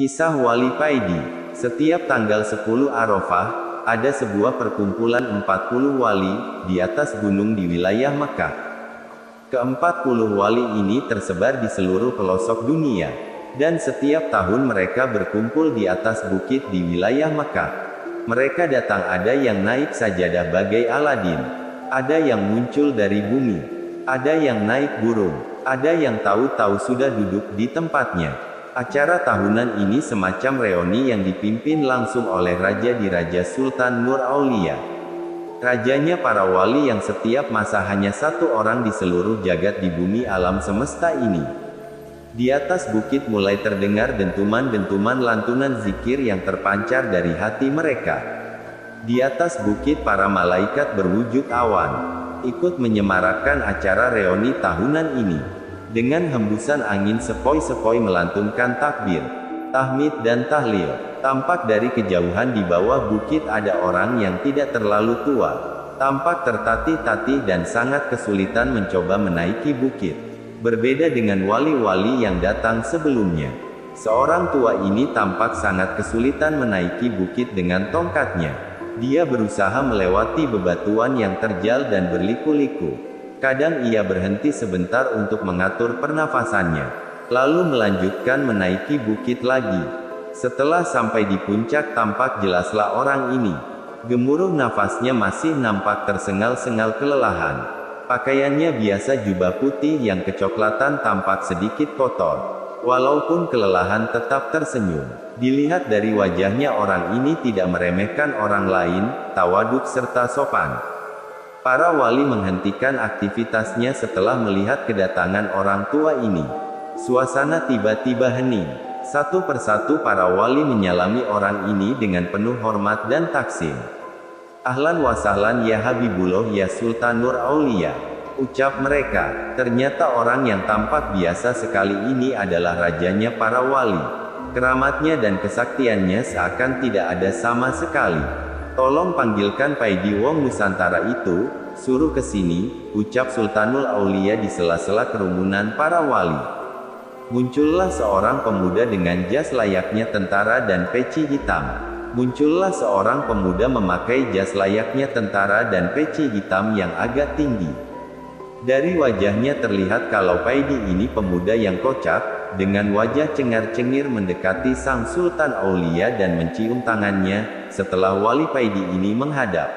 Kisah Wali Paidi. Setiap tanggal 10 Arafah, ada sebuah perkumpulan 40 wali, di atas gunung di wilayah Mekah. Ke-40 wali ini tersebar di seluruh pelosok dunia. Dan setiap tahun mereka berkumpul di atas bukit di wilayah Mekah. Mereka datang, ada yang naik sajadah bagai Aladin. Ada yang muncul dari bumi. Ada yang naik burung. Ada yang tahu-tahu sudah duduk di tempatnya. Acara tahunan ini semacam reuni yang dipimpin langsung oleh Raja Diraja Sultan Nur Aulia. Rajanya para wali yang setiap masa hanya satu orang di seluruh jagat di bumi alam semesta ini. Di atas bukit mulai terdengar dentuman-dentuman lantunan zikir yang terpancar dari hati mereka. Di atas bukit para malaikat berwujud awan, ikut menyemarakkan acara reuni tahunan ini. Dengan hembusan angin sepoi-sepoi melantunkan takbir, tahmid dan tahlil. Tampak dari kejauhan di bawah bukit ada orang yang tidak terlalu tua. Tampak tertatih-tatih dan sangat kesulitan mencoba menaiki bukit. Berbeda dengan wali-wali yang datang sebelumnya. Seorang tua ini tampak sangat kesulitan menaiki bukit dengan tongkatnya. Dia berusaha melewati bebatuan yang terjal dan berliku-liku. Kadang ia berhenti sebentar untuk mengatur pernafasannya, lalu melanjutkan menaiki bukit lagi. Setelah sampai di puncak, tampak jelaslah orang ini. Gemuruh nafasnya masih nampak tersengal-sengal kelelahan. Pakaiannya biasa jubah putih yang kecoklatan tampak sedikit kotor. Walaupun kelelahan tetap tersenyum. Dilihat dari wajahnya orang ini tidak meremehkan orang lain, tawaduk serta sopan. Para wali menghentikan aktivitasnya setelah melihat kedatangan orang tua ini. Suasana tiba-tiba hening. Satu persatu para wali menyalami orang ini dengan penuh hormat dan taksim. Ahlan wa sahlan ya Habibullah ya Sultan Nur Aulia, ucap mereka. Ternyata orang yang tampak biasa sekali ini adalah rajanya para wali. Keramatnya dan kesaktiannya seakan tidak ada sama sekali. Tolong panggilkan Paidi Wong Nusantara itu, suruh ke sini, ucap Sultanul Aulia di sela-sela kerumunan para wali. Muncullah seorang pemuda dengan jas layaknya tentara dan peci hitam. Muncullah seorang pemuda memakai jas layaknya tentara dan peci hitam yang agak tinggi. Dari wajahnya terlihat kalau Paidi ini pemuda yang kocak, dengan wajah cengar-cengir mendekati sang Sultan Aulia dan mencium tangannya, setelah wali Paidi ini menghadap.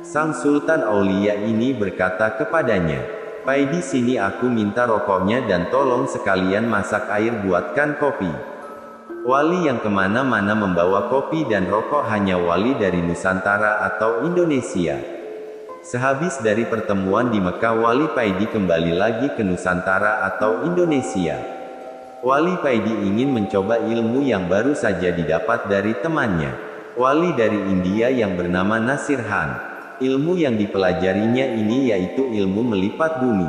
Sang Sultan Aulia ini berkata kepadanya, "Paidi, sini aku minta rokoknya dan tolong sekalian masak air buatkan kopi." Wali yang kemana-mana membawa kopi dan rokok hanya wali dari Nusantara atau Indonesia. Sehabis dari pertemuan di Mekah, wali Paidi kembali lagi ke Nusantara atau Indonesia. Wali Paidi ingin mencoba ilmu yang baru saja didapat dari temannya, wali dari India yang bernama Nasir Han. Ilmu yang dipelajarinya ini yaitu ilmu melipat bumi.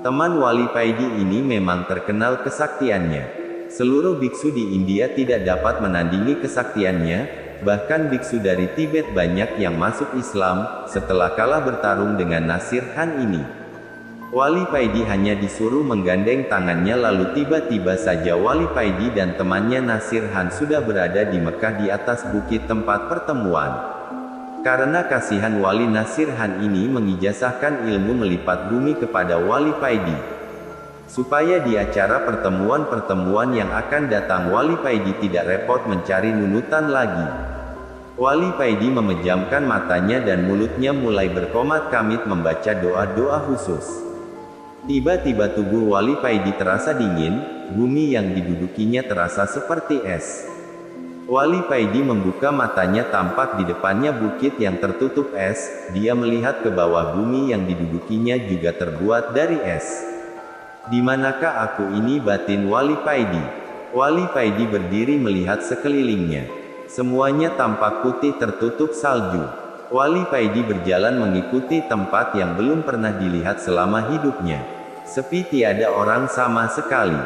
Teman wali Paidi ini memang terkenal kesaktiannya. Seluruh biksu di India tidak dapat menandingi kesaktiannya, bahkan biksu dari Tibet banyak yang masuk Islam, setelah kalah bertarung dengan Nasir Han ini. Wali Paidi hanya disuruh menggandeng tangannya, lalu tiba-tiba saja wali Paidi dan temannya Nasir Han sudah berada di Mekah di atas bukit tempat pertemuan. Karena kasihan wali, Nasir Han ini mengijazahkan ilmu melipat bumi kepada wali Paidi. Supaya di acara pertemuan-pertemuan yang akan datang wali Paidi tidak repot mencari nunutan lagi. Wali Paidi memejamkan matanya dan mulutnya mulai berkomat-kamit membaca doa-doa khusus. Tiba-tiba tubuh wali Paidi terasa dingin, bumi yang didudukinya terasa seperti es. Wali Paidi membuka matanya, tampak di depannya bukit yang tertutup es. Dia melihat ke bawah, bumi yang didudukinya juga terbuat dari es. Di manakah aku ini, batin wali Paidi? Wali Paidi berdiri melihat sekelilingnya. Semuanya tampak putih tertutup salju. Wali Paidi berjalan mengikuti tempat yang belum pernah dilihat selama hidupnya. Sepi, tiada orang sama sekali.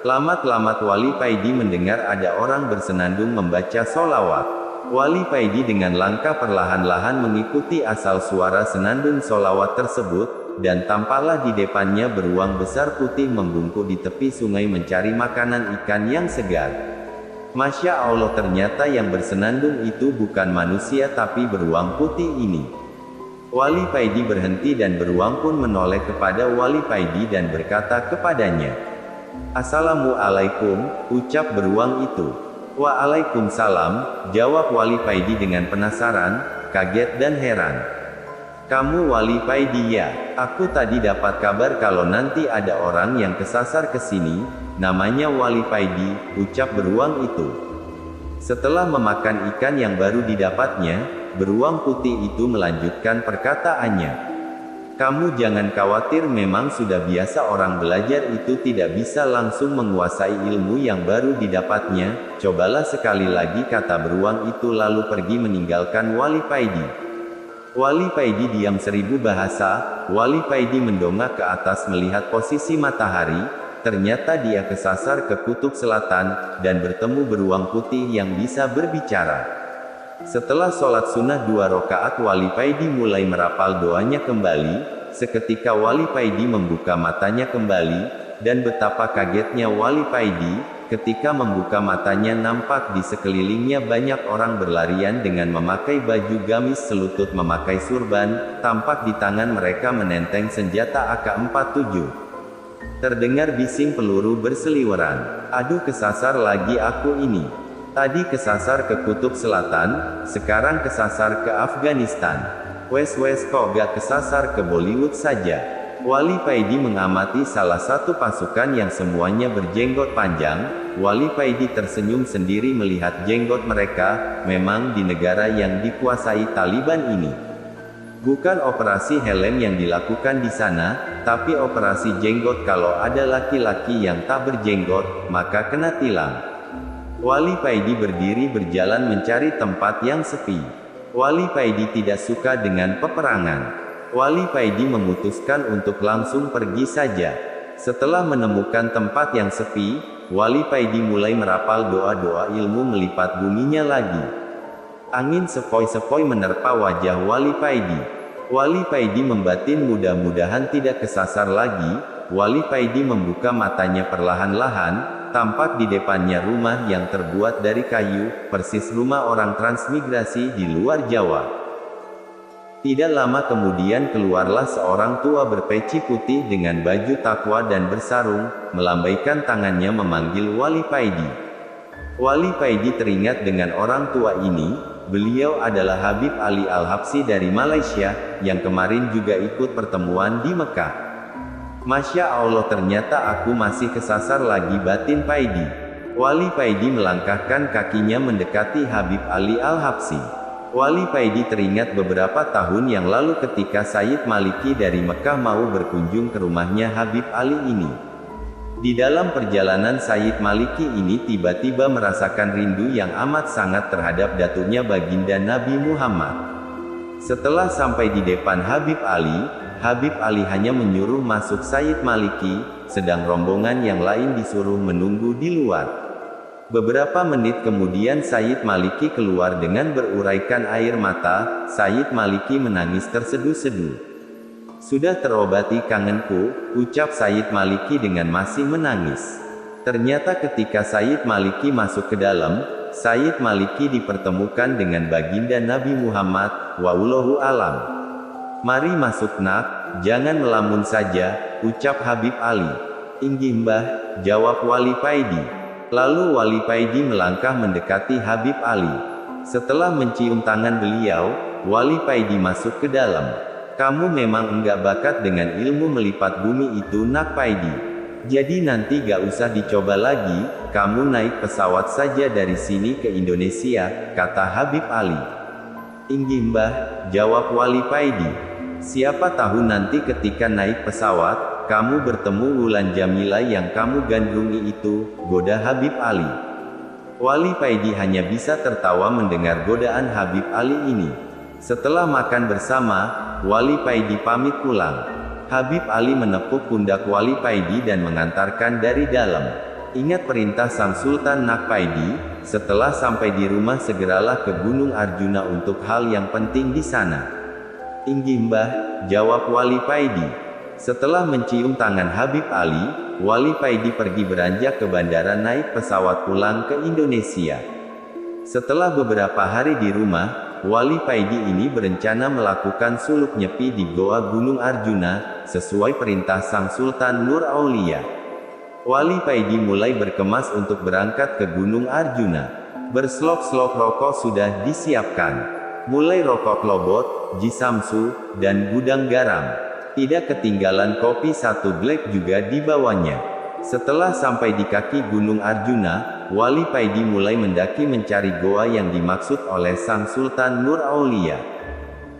Lamat-lamat wali Paidi mendengar ada orang bersenandung membaca solawat. Wali Paidi dengan langkah perlahan-lahan mengikuti asal suara senandung solawat tersebut, dan tampaklah di depannya beruang besar putih membungkuk di tepi sungai mencari makanan ikan yang segar. Masya Allah, ternyata yang bersenandung itu bukan manusia tapi beruang putih ini. Wali Paidi berhenti dan beruang pun menoleh kepada Wali Paidi dan berkata kepadanya, "Assalamualaikum," ucap beruang itu. "Waalaikumsalam," jawab Wali Paidi dengan penasaran, kaget dan heran. "Kamu Wali Paidi ya? Aku tadi dapat kabar kalau nanti ada orang yang kesasar ke sini, namanya Wali Paidi," ucap beruang itu. Setelah memakan ikan yang baru didapatnya, beruang putih itu melanjutkan perkataannya. "Kamu jangan khawatir, memang sudah biasa orang belajar itu tidak bisa langsung menguasai ilmu yang baru didapatnya. Cobalah sekali lagi," kata beruang itu lalu pergi meninggalkan Wali Paidi. Wali Paidi diam 1000 bahasa. Wali Paidi mendongak ke atas melihat posisi matahari. Ternyata dia kesasar ke kutub selatan, dan bertemu beruang putih yang bisa berbicara. Setelah sholat sunnah 2 rakaat, Wali Paidi mulai merapal doanya kembali. Seketika Wali Paidi membuka matanya kembali, dan betapa kagetnya Wali Paidi, ketika membuka matanya nampak di sekelilingnya banyak orang berlarian dengan memakai baju gamis selutut memakai surban, tampak di tangan mereka menenteng senjata AK-47. Terdengar bising peluru berseliweran. "Aduh, kesasar lagi aku ini. Tadi kesasar ke kutub selatan, sekarang kesasar ke Afghanistan. Wes kok gak kesasar ke Bollywood saja." Wali Paidi mengamati salah satu pasukan yang semuanya berjenggot panjang. Wali Paidi tersenyum sendiri melihat jenggot mereka. Memang di negara yang dikuasai Taliban ini, bukan operasi helm yang dilakukan di sana, tapi operasi jenggot. Kalau ada laki-laki yang tak berjenggot, maka kena tilang. Wali Paidi berdiri berjalan mencari tempat yang sepi. Wali Paidi tidak suka dengan peperangan. Wali Paidi memutuskan untuk langsung pergi saja. Setelah menemukan tempat yang sepi, Wali Paidi mulai merapal doa-doa ilmu melipat buminya lagi. Angin sepoi-sepoi menerpa wajah Wali Paidi. Wali Paidi membatin mudah-mudahan tidak kesasar lagi. Wali Paidi membuka matanya perlahan-lahan, tampak di depannya rumah yang terbuat dari kayu, persis rumah orang transmigrasi di luar Jawa. Tidak lama kemudian keluarlah seorang tua berpeci putih dengan baju takwa dan bersarung, melambaikan tangannya memanggil Wali Paidi. Wali Paidi teringat dengan orang tua ini. Beliau adalah Habib Ali Al-Habsyi dari Malaysia, yang kemarin juga ikut pertemuan di Mekah. "Masya Allah, ternyata aku masih kesasar lagi," batin Paidi. Wali Paidi melangkahkan kakinya mendekati Habib Ali Al-Habsyi. Wali Paidi teringat beberapa tahun yang lalu ketika Sayyid Maliki dari Mekah mau berkunjung ke rumahnya Habib Ali ini. Di dalam perjalanan Sayyid Maliki ini tiba-tiba merasakan rindu yang amat sangat terhadap datuknya baginda Nabi Muhammad. Setelah sampai di depan Habib Ali hanya menyuruh masuk Sayyid Maliki, sedang rombongan yang lain disuruh menunggu di luar. Beberapa menit kemudian Sayyid Maliki keluar dengan beruraikan air mata. Sayyid Maliki menangis terseduh-seduh. "Sudah terobati kangenku," ucap Sayyid Maliki dengan masih menangis. Ternyata ketika Sayyid Maliki masuk ke dalam, Sayyid Maliki dipertemukan dengan baginda Nabi Muhammad, wallahu alam. "Mari masuk nak, jangan melamun saja," ucap Habib Ali. "Inggih mbah," jawab Wali Paidi. Lalu Wali Paidi melangkah mendekati Habib Ali. Setelah mencium tangan beliau, Wali Paidi masuk ke dalam. "Kamu memang enggak bakat dengan ilmu melipat bumi itu nak Paidi. Jadi nanti gak usah dicoba lagi, kamu naik pesawat saja dari sini ke Indonesia," kata Habib Ali. "Inggih mbah," jawab Wali Paidi. "Siapa tahu nanti ketika naik pesawat, kamu bertemu Wulan Jamila yang kamu gandrungi itu," goda Habib Ali. Wali Paidi hanya bisa tertawa mendengar godaan Habib Ali ini. Setelah makan bersama, Wali Paidi pamit pulang. Habib Ali menepuk pundak Wali Paidi dan mengantarkan dari dalam. Ingat perintah Sang Sultan Nak Paidi, setelah sampai di rumah segeralah ke Gunung Arjuna untuk hal yang penting di sana. "Inggih mbah," jawab Wali Paidi. Setelah mencium tangan Habib Ali, Wali Paidi pergi beranjak ke bandara naik pesawat pulang ke Indonesia. Setelah beberapa hari di rumah, Wali Paidi ini berencana melakukan suluk nyepi di Goa Gunung Arjuna, sesuai perintah Sang Sultan Nur Aulia. Wali Paidi mulai berkemas untuk berangkat ke Gunung Arjuna. Berslok-slok rokok sudah disiapkan. Mulai rokok klobot, jisamsu, dan gudang garam. Tidak ketinggalan kopi satu black juga dibawanya. Setelah sampai di kaki Gunung Arjuna, Wali Paidi mulai mendaki mencari goa yang dimaksud oleh Sang Sultan Nur Aulia.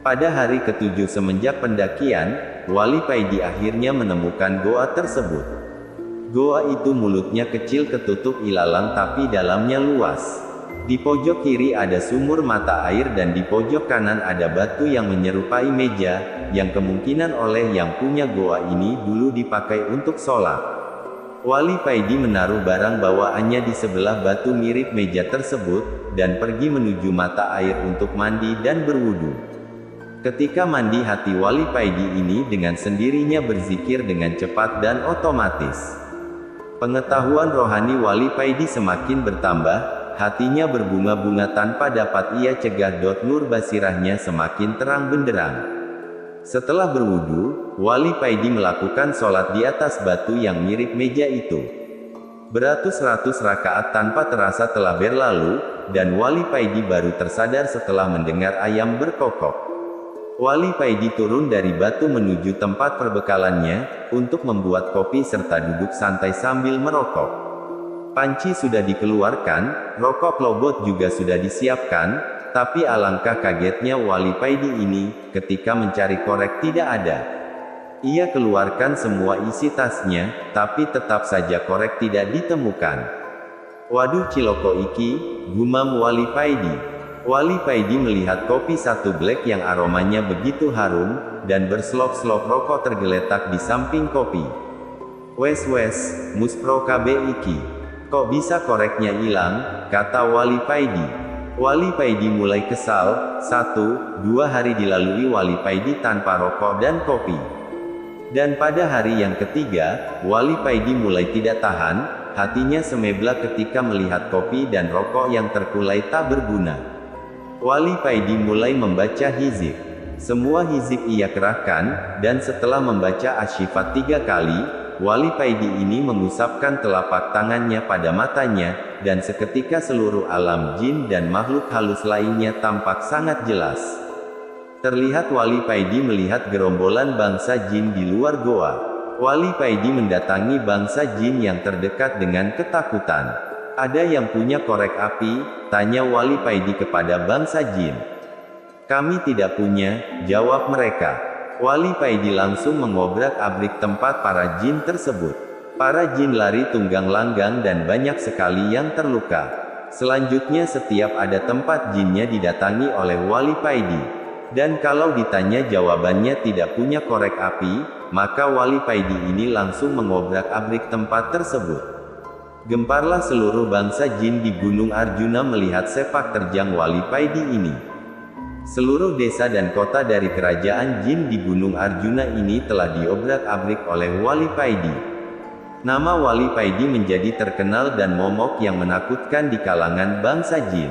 Pada hari ke-7 semenjak pendakian, Wali Paidi akhirnya menemukan goa tersebut. Goa itu mulutnya kecil ketutup ilalang tapi dalamnya luas. Di pojok kiri ada sumur mata air dan di pojok kanan ada batu yang menyerupai meja, yang kemungkinan oleh yang punya goa ini dulu dipakai untuk sholat. Wali Paidi menaruh barang bawaannya di sebelah batu mirip meja tersebut, dan pergi menuju mata air untuk mandi dan berwudu. Ketika mandi hati Wali Paidi ini dengan sendirinya berzikir dengan cepat dan otomatis. Pengetahuan rohani Wali Paidi semakin bertambah. Hatinya berbunga-bunga tanpa dapat ia cegah. Nur basirahnya semakin terang benderang. Setelah berwudu, Wali Paidi melakukan sholat di atas batu yang mirip meja itu. Beratus-ratus rakaat tanpa terasa telah berlalu, dan Wali Paidi baru tersadar setelah mendengar ayam berkokok. Wali Paidi turun dari batu menuju tempat perbekalannya, untuk membuat kopi serta duduk santai sambil merokok. Panci sudah dikeluarkan, rokok klobot juga sudah disiapkan, tapi alangkah kagetnya Wali Paidi ini, ketika mencari korek tidak ada. Ia keluarkan semua isi tasnya, tapi tetap saja korek tidak ditemukan. Waduh ciloko iki, gumam Wali Paidi. Wali Paidi melihat kopi satu black yang aromanya begitu harum, dan berselop-selop rokok tergeletak di samping kopi. Wes, muspro KB iki. Kok bisa koreknya hilang, kata Wali Paidi. Wali Paidi mulai kesal. 1-2 hari dilalui Wali Paidi tanpa rokok dan kopi. Dan pada hari yang ketiga, Wali Paidi mulai tidak tahan, hatinya semeblak ketika melihat kopi dan rokok yang terkulai tak berguna. Wali Paidi mulai membaca hizib. Semua hizib ia kerahkan, dan setelah membaca asyifat 3 kali, Wali Paidi ini mengusapkan telapak tangannya pada matanya, dan seketika seluruh alam jin dan makhluk halus lainnya tampak sangat jelas. Terlihat Wali Paidi melihat gerombolan bangsa jin di luar goa. Wali Paidi mendatangi bangsa jin yang terdekat dengan ketakutan. Ada yang punya korek api? Tanya Wali Paidi kepada bangsa jin. Kami tidak punya, jawab mereka. Wali Paidi langsung mengobrak-abrik tempat para jin tersebut. Para jin lari tunggang langgang dan banyak sekali yang terluka. Selanjutnya setiap ada tempat jinnya didatangi oleh Wali Paidi. Dan kalau ditanya jawabannya tidak punya korek api, maka Wali Paidi ini langsung mengobrak-abrik tempat tersebut. Gemparlah seluruh bangsa jin di Gunung Arjuna melihat sepak terjang Wali Paidi ini. Seluruh desa dan kota dari kerajaan jin di Gunung Arjuna ini telah diobrak-abrik oleh Wali Paidi. Nama Wali Paidi menjadi terkenal dan momok yang menakutkan di kalangan bangsa jin.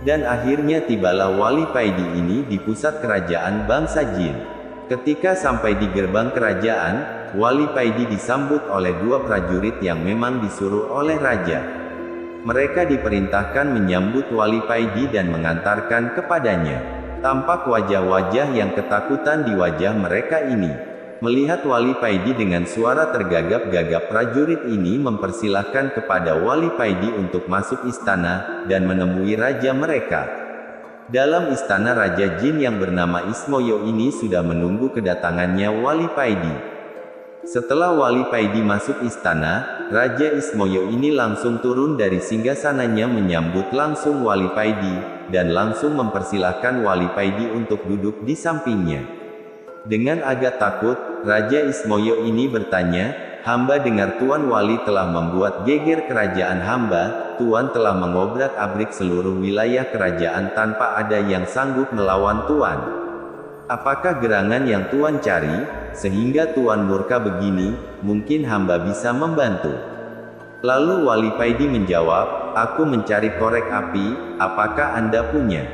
Dan akhirnya tibalah Wali Paidi ini di pusat kerajaan bangsa jin. Ketika sampai di gerbang kerajaan, Wali Paidi disambut oleh 2 prajurit yang memang disuruh oleh raja. Mereka diperintahkan menyambut Wali Paidi dan mengantarkan kepadanya. Tampak wajah-wajah yang ketakutan di wajah mereka ini. Melihat Wali Paidi dengan suara tergagap-gagap, prajurit ini mempersilahkan kepada Wali Paidi untuk masuk istana, dan menemui raja mereka. Dalam istana Raja Jin yang bernama Ismoyo ini sudah menunggu kedatangannya Wali Paidi. Setelah Wali Paidi masuk istana, Raja Ismoyo ini langsung turun dari singgasananya menyambut langsung Wali Paidi, dan langsung mempersilahkan Wali Paidi untuk duduk di sampingnya. Dengan agak takut, Raja Ismoyo ini bertanya, "Hamba dengar Tuan Wali telah membuat geger kerajaan hamba, Tuan telah mengobrak-abrik seluruh wilayah kerajaan tanpa ada yang sanggup melawan Tuan. Apakah gerangan yang Tuan cari, sehingga Tuan murka begini? Mungkin hamba bisa membantu. Lalu Wali Paidi menjawab, aku mencari korek api, apakah Anda punya?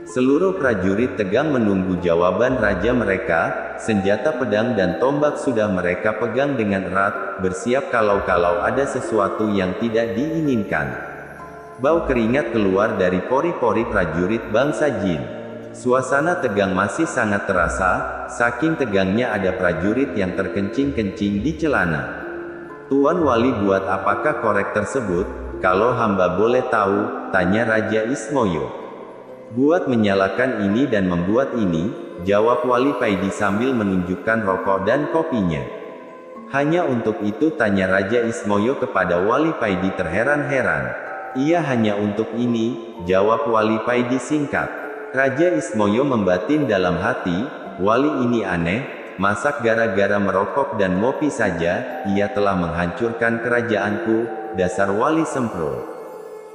Seluruh prajurit tegang menunggu jawaban raja mereka. Senjata pedang dan tombak sudah mereka pegang dengan erat, bersiap kalau ada sesuatu yang tidak diinginkan. Bau keringat keluar dari pori-pori prajurit bangsa jin. Suasana tegang masih sangat terasa, saking tegangnya ada prajurit yang terkencing-kencing di celana. Tuan Wali buat apakah korek tersebut? Kalau hamba boleh tahu, tanya Raja Ismoyo. Buat menyalakan ini dan membuat ini, jawab Wali Paidi sambil menunjukkan rokok dan kopinya. Hanya untuk itu, tanya Raja Ismoyo kepada Wali Paidi terheran-heran. Iya, hanya untuk ini, jawab Wali Paidi singkat. Raja Ismoyo membatin dalam hati, wali ini aneh, masak gara-gara merokok dan ngopi saja, ia telah menghancurkan kerajaanku, dasar wali semprul.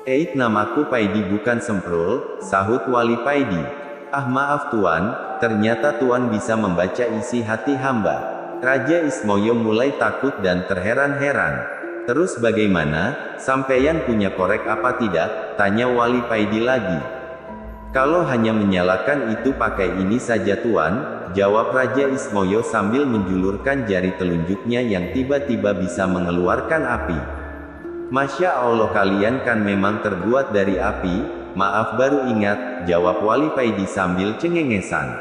Namaku Paidi bukan semprul, sahut Wali Paidi. Ah maaf Tuan, ternyata Tuan bisa membaca isi hati hamba. Raja Ismoyo mulai takut dan terheran-heran. Terus bagaimana, sampeyan punya korek apa tidak? Tanya Wali Paidi lagi. Kalau hanya menyalakan itu pakai ini saja Tuan, jawab Raja Ismoyo sambil menjulurkan jari telunjuknya yang tiba-tiba bisa mengeluarkan api. Masya Allah, kalian kan memang terbuat dari api. Maaf baru ingat, jawab Wali Paidi sambil cengengesan.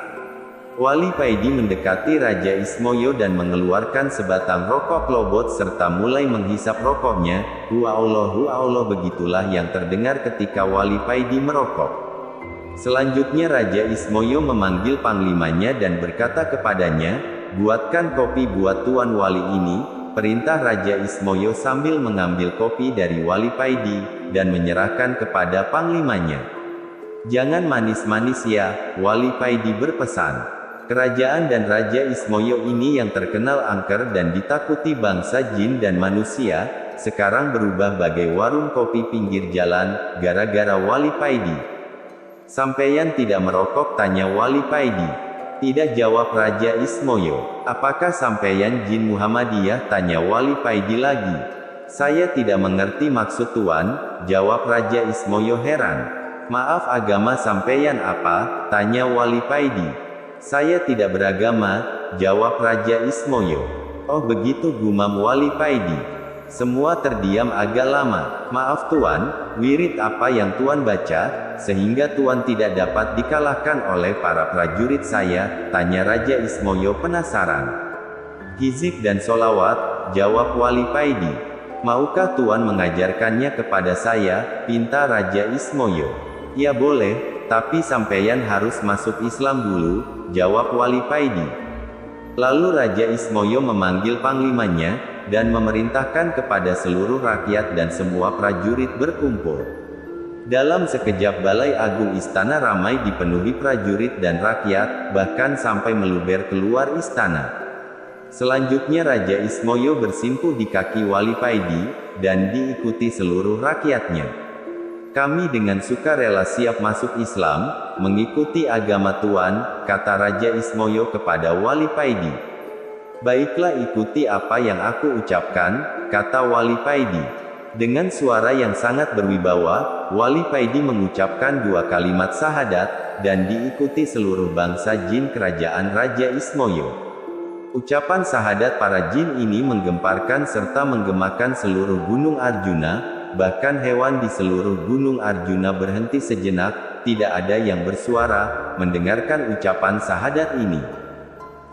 Wali Paidi mendekati Raja Ismoyo dan mengeluarkan sebatang rokok klobot serta mulai menghisap rokoknya. Hu Allah, begitulah yang terdengar ketika Wali Paidi merokok. Selanjutnya Raja Ismoyo memanggil panglimanya dan berkata kepadanya, buatkan kopi buat Tuan Wali ini, perintah Raja Ismoyo sambil mengambil kopi dari Wali Paidi, dan menyerahkan kepada panglimanya. Jangan manis-manis ya, Wali Paidi berpesan. Kerajaan dan Raja Ismoyo ini yang terkenal angker dan ditakuti bangsa jin dan manusia, sekarang berubah bagai warung kopi pinggir jalan, gara-gara Wali Paidi. Sampeyan tidak merokok, tanya Wali Paidi. Tidak, jawab Raja Ismoyo. Apakah sampeyan jin Muhammadiyah, tanya Wali Paidi lagi. Saya tidak mengerti maksud Tuan, jawab Raja Ismoyo heran. Maaf, agama sampeyan apa, tanya Wali Paidi. Saya tidak beragama, jawab Raja Ismoyo. Oh begitu, gumam Wali Paidi. Semua terdiam agak lama. Maaf Tuan, wirid apa yang Tuan baca, sehingga Tuan tidak dapat dikalahkan oleh para prajurit saya, tanya Raja Ismoyo penasaran. Hizib dan solawat, jawab Wali Paidi. Maukah Tuan mengajarkannya kepada saya, pinta Raja Ismoyo. Ya boleh, tapi sampeyan harus masuk Islam dulu, jawab Wali Paidi. Lalu Raja Ismoyo memanggil panglimanya, dan memerintahkan kepada seluruh rakyat dan semua prajurit berkumpul. Dalam sekejap balai agung istana ramai dipenuhi prajurit dan rakyat, bahkan sampai meluber keluar istana. Selanjutnya Raja Ismoyo bersimpuh di kaki Wali Paidi, dan diikuti seluruh rakyatnya. Kami dengan sukarela siap masuk Islam, mengikuti agama Tuan, kata Raja Ismoyo kepada Wali Paidi. Baiklah, ikuti apa yang aku ucapkan, kata Wali Paidi. Dengan suara yang sangat berwibawa, Wali Paidi mengucapkan 2 kalimat syahadat, dan diikuti seluruh bangsa jin kerajaan Raja Ismoyo. Ucapan syahadat para jin ini menggemparkan serta menggemakan seluruh gunung Arjuna, bahkan hewan di seluruh gunung Arjuna berhenti sejenak, tidak ada yang bersuara, mendengarkan ucapan syahadat ini.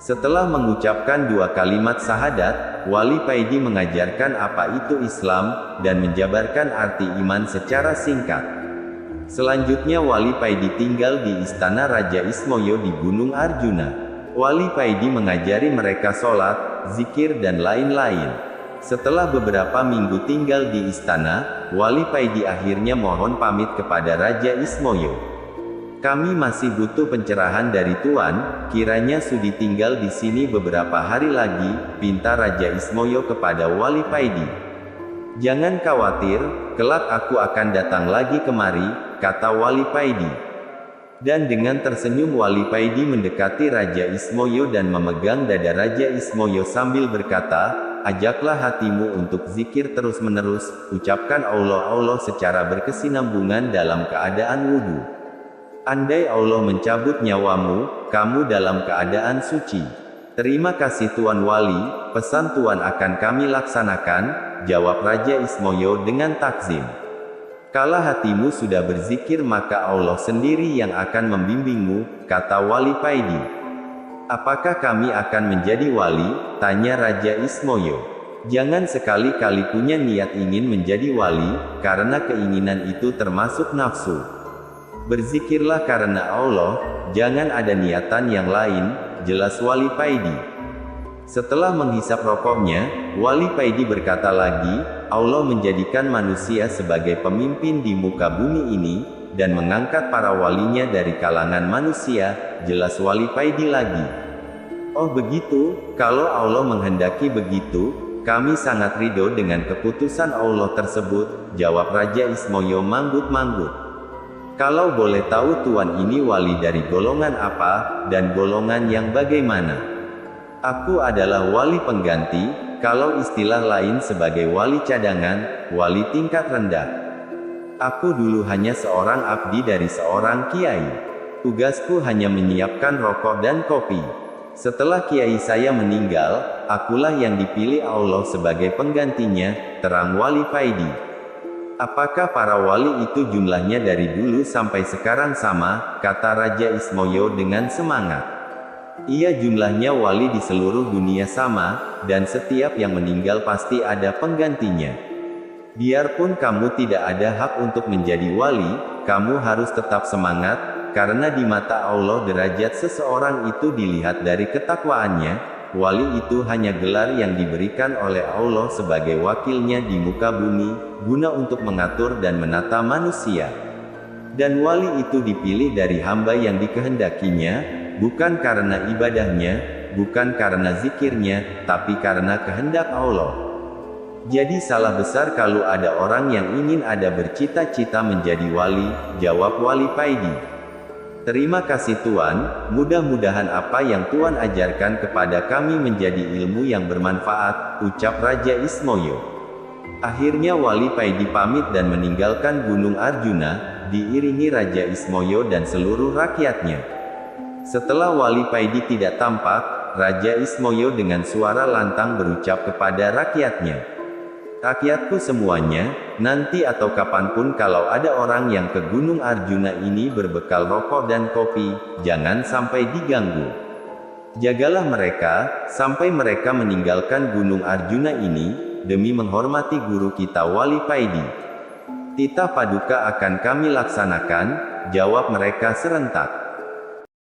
Setelah mengucapkan 2 kalimat syahadat, Wali Paidi mengajarkan apa itu Islam, dan menjabarkan arti iman secara singkat. Selanjutnya Wali Paidi tinggal di istana Raja Ismoyo di Gunung Arjuna. Wali Paidi mengajari mereka sholat, zikir dan lain-lain. Setelah beberapa minggu tinggal di istana, Wali Paidi akhirnya mohon pamit kepada Raja Ismoyo. Kami masih butuh pencerahan dari Tuan, kiranya sudi tinggal di sini beberapa hari lagi, pinta Raja Ismoyo kepada Wali Paidi. Jangan khawatir, kelak aku akan datang lagi kemari, kata Wali Paidi. Dan dengan tersenyum Wali Paidi mendekati Raja Ismoyo dan memegang dada Raja Ismoyo sambil berkata, ajaklah hatimu untuk zikir terus-menerus, ucapkan Allah Allah secara berkesinambungan dalam keadaan wudhu. Andai Allah mencabut nyawamu, kamu dalam keadaan suci. Terima kasih Tuan Wali, pesan Tuan akan kami laksanakan, jawab Raja Ismoyo dengan takzim. Kala hatimu sudah berzikir maka Allah sendiri yang akan membimbingmu, kata Wali Paidi. Apakah kami akan menjadi wali? Tanya Raja Ismoyo. Jangan sekali-kali punya niat ingin menjadi wali, karena keinginan itu termasuk nafsu. Berzikirlah karena Allah, jangan ada niatan yang lain, jelas Wali Paidi. Setelah menghisap rokoknya, Wali Paidi berkata lagi, Allah menjadikan manusia sebagai pemimpin di muka bumi ini, dan mengangkat para walinya dari kalangan manusia, jelas Wali Paidi lagi. Oh begitu, kalau Allah menghendaki begitu, kami sangat ridho dengan keputusan Allah tersebut, jawab Raja Ismoyo manggut-manggut. Kalau boleh tahu Tuan ini wali dari golongan apa, dan golongan yang bagaimana? Aku adalah wali pengganti, kalau istilah lain sebagai wali cadangan, wali tingkat rendah. Aku dulu hanya seorang abdi dari seorang kiai. Tugasku hanya menyiapkan rokok dan kopi. Setelah kiai saya meninggal, akulah yang dipilih Allah sebagai penggantinya, terang Wali Paidi. Apakah para wali itu jumlahnya dari dulu sampai sekarang sama, kata Raja Ismoyo dengan semangat. Iya, jumlahnya wali di seluruh dunia sama, dan setiap yang meninggal pasti ada penggantinya. Biarpun kamu tidak ada hak untuk menjadi wali, kamu harus tetap semangat, karena di mata Allah derajat seseorang itu dilihat dari ketakwaannya. Wali itu hanya gelar yang diberikan oleh Allah sebagai wakilnya di muka bumi, guna untuk mengatur dan menata manusia. Dan wali itu dipilih dari hamba yang dikehendakinya, bukan karena ibadahnya, bukan karena zikirnya, tapi karena kehendak Allah. Jadi salah besar kalau ada orang yang ingin ada bercita-cita menjadi wali, jawab Wali Paidi. Terima kasih Tuan, mudah-mudahan apa yang Tuan ajarkan kepada kami menjadi ilmu yang bermanfaat, ucap Raja Ismoyo. Akhirnya Wali Paidi pamit dan meninggalkan Gunung Arjuna, diiringi Raja Ismoyo dan seluruh rakyatnya. Setelah Wali Paidi tidak tampak, Raja Ismoyo dengan suara lantang berucap kepada rakyatnya. Rakyatku semuanya, nanti atau kapanpun kalau ada orang yang ke Gunung Arjuna ini berbekal rokok dan kopi, jangan sampai diganggu. Jagalah mereka, sampai mereka meninggalkan Gunung Arjuna ini, demi menghormati guru kita Wali Paidi. Titah Paduka akan kami laksanakan, jawab mereka serentak.